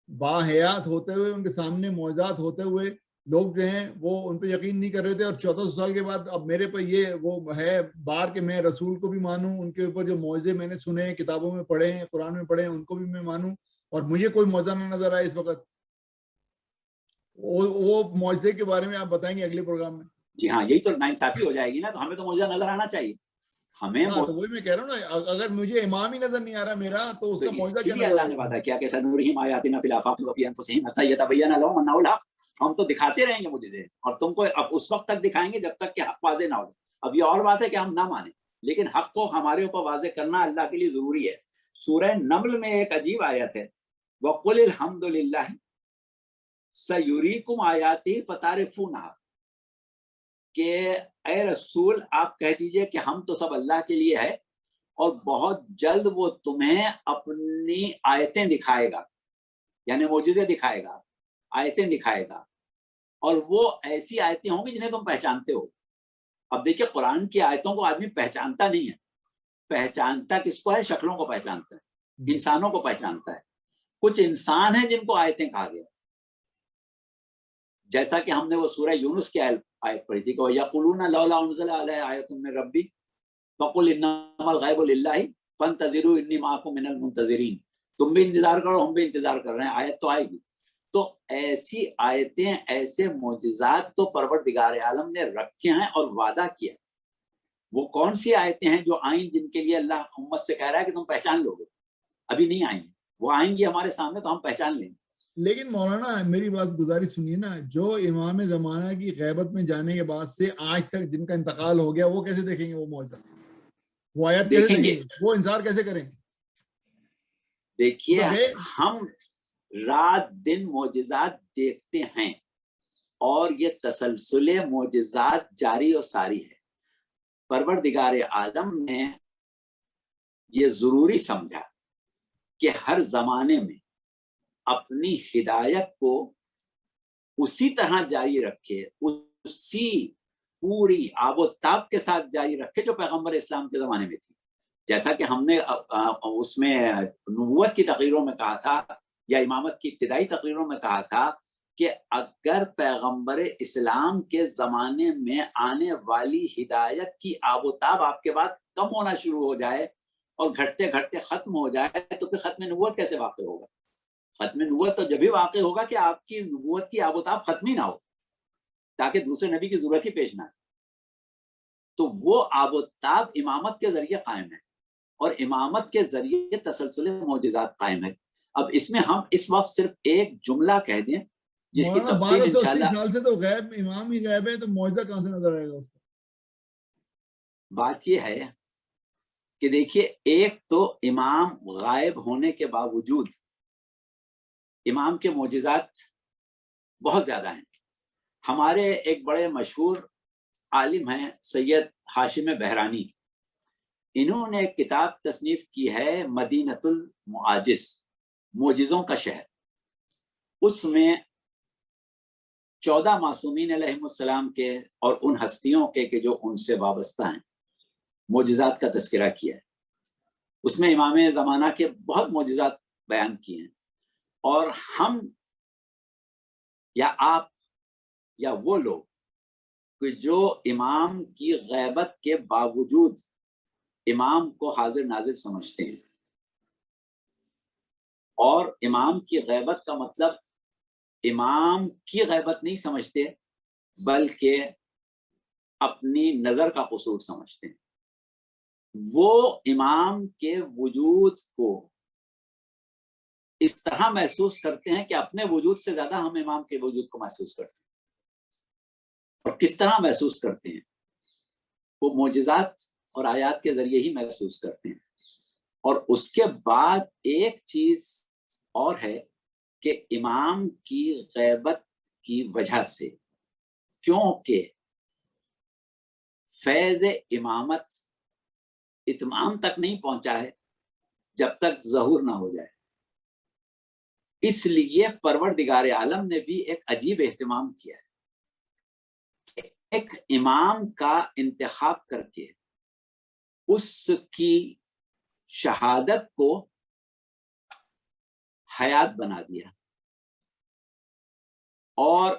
باحیات ہوتے ہوئے، ان کے سامنے معجزات ہوتے ہوئے لوگ جو ہیں وہ ان پہ یقین نہیں کر رہے تھے، اور 1400 سال کے بعد اب میرے پہ یہ وہ ہے بار کہ میں رسول کو بھی مانوں، ان کے اوپر جو معجزے میں نے سنے ہیں، کتابوں میں پڑھے ہیں، قرآن میں پڑھے ہیں، ان کو بھی میں مانوں، اور مجھے کوئی معجزہ نہ نظر آئے اس وقت. وہ معجزے کے بارے میں آپ بتائیں گے اگلے پروگرام میں. جی ہاں، یہی تو ناانصافی ہو جائے گی نا، تو ہمیں تو معجزہ نظر آنا چاہیے. ہمیں تو وہی میں کہہ رہا ہوں نا، اگر مجھے امام ہی نظر نہیں آ رہا میرا تو اس کا معجزہ کیا؟ اللہ نے وعدہ کیا کہ سنریہم آیاتنا فی الآفاق وفی انفسہم حتی یتبین لہم انہ الحق، ہم تو دکھاتے رہیں گے معجزے، اور تم کو اب اس وقت تک دکھائیں گے جب تک کہ حق واضح نہ ہو جائے. اب یہ اور بات ہے کہ ہم نہ مانیں، لیکن حق کو ہمارے اوپر واضح کرنا اللہ کے لیے ضروری ہے. سورہ نمل میں ایک عجیب آیت ہے, وَقُلِ الْحَمْدُ لِلَّهِ سَيُرِيكُمْ آيَاتِهِ فَتَعْرِفُونَهَا, کہ اے رسول آپ کہہ دیجئے کہ ہم تو سب اللہ کے لیے ہے اور بہت جلد وہ تمہیں اپنی آیتیں دکھائے گا, یعنی معجزے دکھائے گا, آیتیں دکھائے گا, اور وہ ایسی آیتیں ہوں گی جنہیں تم پہچانتے ہو. اب دیکھیں قرآن کی آیتوں کو آدمی پہچانتا نہیں ہے, پہچانتا کس کو ہے؟ شکلوں کو پہچانتا ہے, انسانوں کو پہچانتا ہے. کچھ انسان ہیں جن کو آیتیں کہا گیا, جیسا کہ ہم نے وہ سورہ یونس کی آیت پڑھی تھی کہ وَيَقُولُونَ لَوْلَا أُنزِلَ عَلَيْهِ آیَةٌ مِّن رَّبِّهِ فَقُلْ إِنَّمَا الْغَيْبُ لِلَّهِ فَانتَظِرُوا إِنِّي مَعَكُم مِّنَ الْمُنتَظِرِينَ. تم بھی انتظار کرو, ہم بھی انتظار کر رہے ہیں, آیت تو آئے گی. تو ایسی آیتیں, ایسے معجزات تو پروردگار عالم نے رکھے ہیں اور وعدہ کیا. وہ کون سی آیتیں ہیں جو آئیں جن کے لیے اللہ امت سے کہہ رہا ہے کہ تم پہچان لو گے؟ ابھی نہیں آئیں, وہ آئیں گی ہمارے سامنے تو ہم پہچان لیں گے. لیکن مولانا میری بات گزارش سنیے نا, جو امام زمانہ کی غیبت میں جانے کے بعد سے آج تک جن کا انتقال ہو گیا, وہ کیسے دیکھیں گے وہ معجزہ, وہ آیت کیسے دیکھیں گے, وہ انتظار کیسے کریں گے؟ دیکھیے ہم رات دن معجزات دیکھتے ہیں اور یہ تسلسل معجزات جاری و ساری ہے. پروردگار عالم نے یہ ضروری سمجھا کہ ہر زمانے میں اپنی ہدایت کو اسی طرح جاری رکھے, اسی پوری آب و تاب کے ساتھ جاری رکھے جو پیغمبر اسلام کے زمانے میں تھی. جیسا کہ ہم نے اس میں نبوت کی تقریروں میں کہا تھا یا امامت کی ابتدائی تقریروں میں کہا تھا کہ اگر پیغمبر اسلام کے زمانے میں آنے والی ہدایت کی آب و تاب آپ کے بعد کم ہونا شروع ہو جائے اور گھٹتے گھٹتے ختم ہو جائے تو پھر ختم نبوت کیسے واقع ہوگا؟ ختم نبوت تو جبھی واقع ہوگا کہ آپ کی نبوت کی آب و تاب ختم ہی نہ ہو, تاکہ دوسرے نبی کی ضرورت ہی پیش نہ آئے. تو وہ آب و تاب امامت کے ذریعے قائم ہے اور امامت کے ذریعے تسلسل معجزات قائم ہے. اب اس میں ہم اس وقت صرف ایک جملہ کہہ دیں جس کی تفصیل انشاءاللہ. سال سے تو غیب امام ہی غیب ہے, تو معجزہ کہاں سے نظر آئے گا اس کا؟ بات یہ ہے کہ دیکھیے, ایک تو امام غائب ہونے کے باوجود امام کے معجزات بہت زیادہ ہیں. ہمارے ایک بڑے مشہور عالم ہیں سید ہاشم بہرانی, انہوں نے ایک کتاب تصنیف کی ہے مدینۃ المعاجز, معجزوں کا شہر. اس میں 14 معصومین علیہم السلام کے اور ان ہستیوں کے کہ جو ان سے وابستہ ہیں معجزات کا تذکرہ کیا ہے. اس میں امام زمانہ کے بہت معجزات بیان کیے ہیں, اور ہم یا آپ یا وہ لوگ کہ جو امام کی غیبت کے باوجود امام کو حاضر ناظر سمجھتے ہیں, اور امام کی غیبت کا مطلب امام کی غیبت نہیں سمجھتے بلکہ اپنی نظر کا قصور سمجھتے ہیں. وہ امام کے وجود کو اس طرح محسوس کرتے ہیں کہ اپنے وجود سے زیادہ ہم امام کے وجود کو محسوس کرتے ہیں. اور کس طرح محسوس کرتے ہیں؟ وہ معجزات اور آیات کے ذریعے ہی محسوس کرتے ہیں. اور اس کے بعد ایک چیز اور ہے کہ امام کی غیبت کی وجہ سے, کیونکہ فیض امامت اتمام تک نہیں پہنچا ہے جب تک ظہور نہ ہو جائے, اس لیے پروردگار عالم نے بھی ایک عجیب اہتمام کیا ہے کہ ایک امام کا انتخاب کر کے اس کی شہادت کو حیات بنا دیا. اور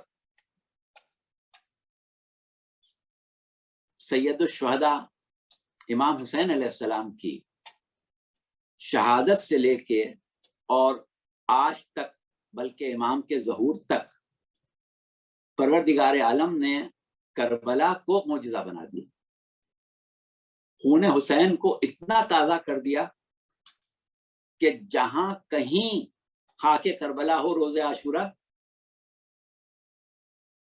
سید الشہداء امام حسین علیہ السلام کی شہادت سے لے کے اور آج تک بلکہ امام کے ظہور تک پروردگار عالم نے کربلا کو معجزہ بنا دیا. خون حسین کو اتنا تازہ کر دیا کہ جہاں کہیں خاک کربلا ہو روز عاشورہ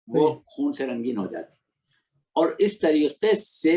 وہ خون سے رنگین ہو جاتی. اور اس طریقے سے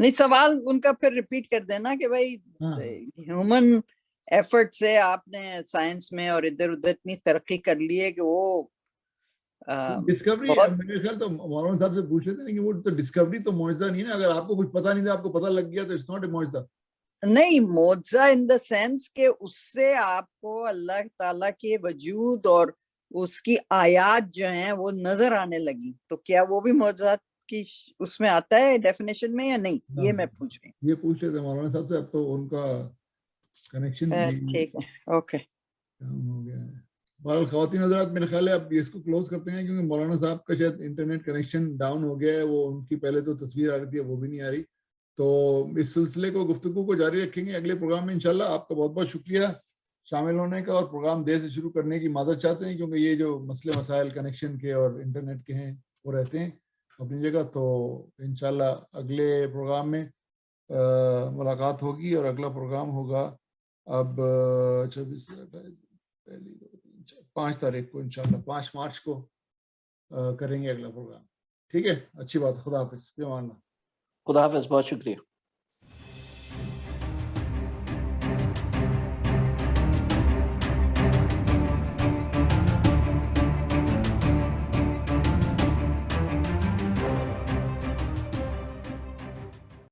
نہیں سوال ان کا پھر ریپیٹ کر دینا کہ بھائی ہیومن ایفرٹ سے آپ نے سائنس میں اور ادھر ادھر اتنی ترقی کر لی ہے کہ وہ ڈسکوری میرے خیال تو مولانا صاحب سے پوچھ لیتے ہیں کہ وہ تو ڈسکوری تو معجزہ نہیں ہے نا. اگر آپ کو کچھ پتا نہیں تھا آپ کو پتا لگ گیا تو اٹس ناٹ اے معجزہ. نہیں معجزہ ان دا سینس کہ اس سے آپ کو اللہ تعالیٰ کے وجود اور اس کی آیات جو ہیں وہ نظر آنے لگی, تو کیا وہ بھی معجزات کی اس میں آتا ہے ڈیفینیشن میں یا نہیں, یہ میں پوچھ رہی ہوں. یہ پوچھ لیتے ہیں مولانا صاحب سے. اب تو ان کا کنیکشن ٹھیک ہے, اوکے ہو گیا ہے. بہرحال خواتین حضرات میرے خیال ہے اب اس کو کلوز کرتے ہیں کیونکہ مولانا صاحب کا شاید انٹرنیٹ کنیکشن ڈاؤن ہو گیا ہے. وہ ان کی پہلے تو تصویر آ رہی تھی, وہ بھی نہیں آ رہی. تو اس سلسلے کو گفتگو کو جاری رکھیں گے اگلے پروگرام میں انشاءاللہ. آپ کا بہت بہت شکریہ شامل ہونے کا, اور پروگرام دیر سے شروع کرنے کی معذرت چاہتے ہیں کیونکہ یہ جو مسئلے مسائل کنیکشن کے اور انٹرنیٹ کے ہیں وہ رہتے ہیں اپنی جگہ. تو انشاءاللہ اگلے پروگرام میں ملاقات ہوگی, اور اگلا پروگرام ہوگا اب 5 تاریخ کو انشاءاللہ, 5 مارچ کو کریں گے اگلا پروگرام. ٹھیک ہے, اچھی بات. خدا حافظ. خدا حافظ, بہت شکریہ.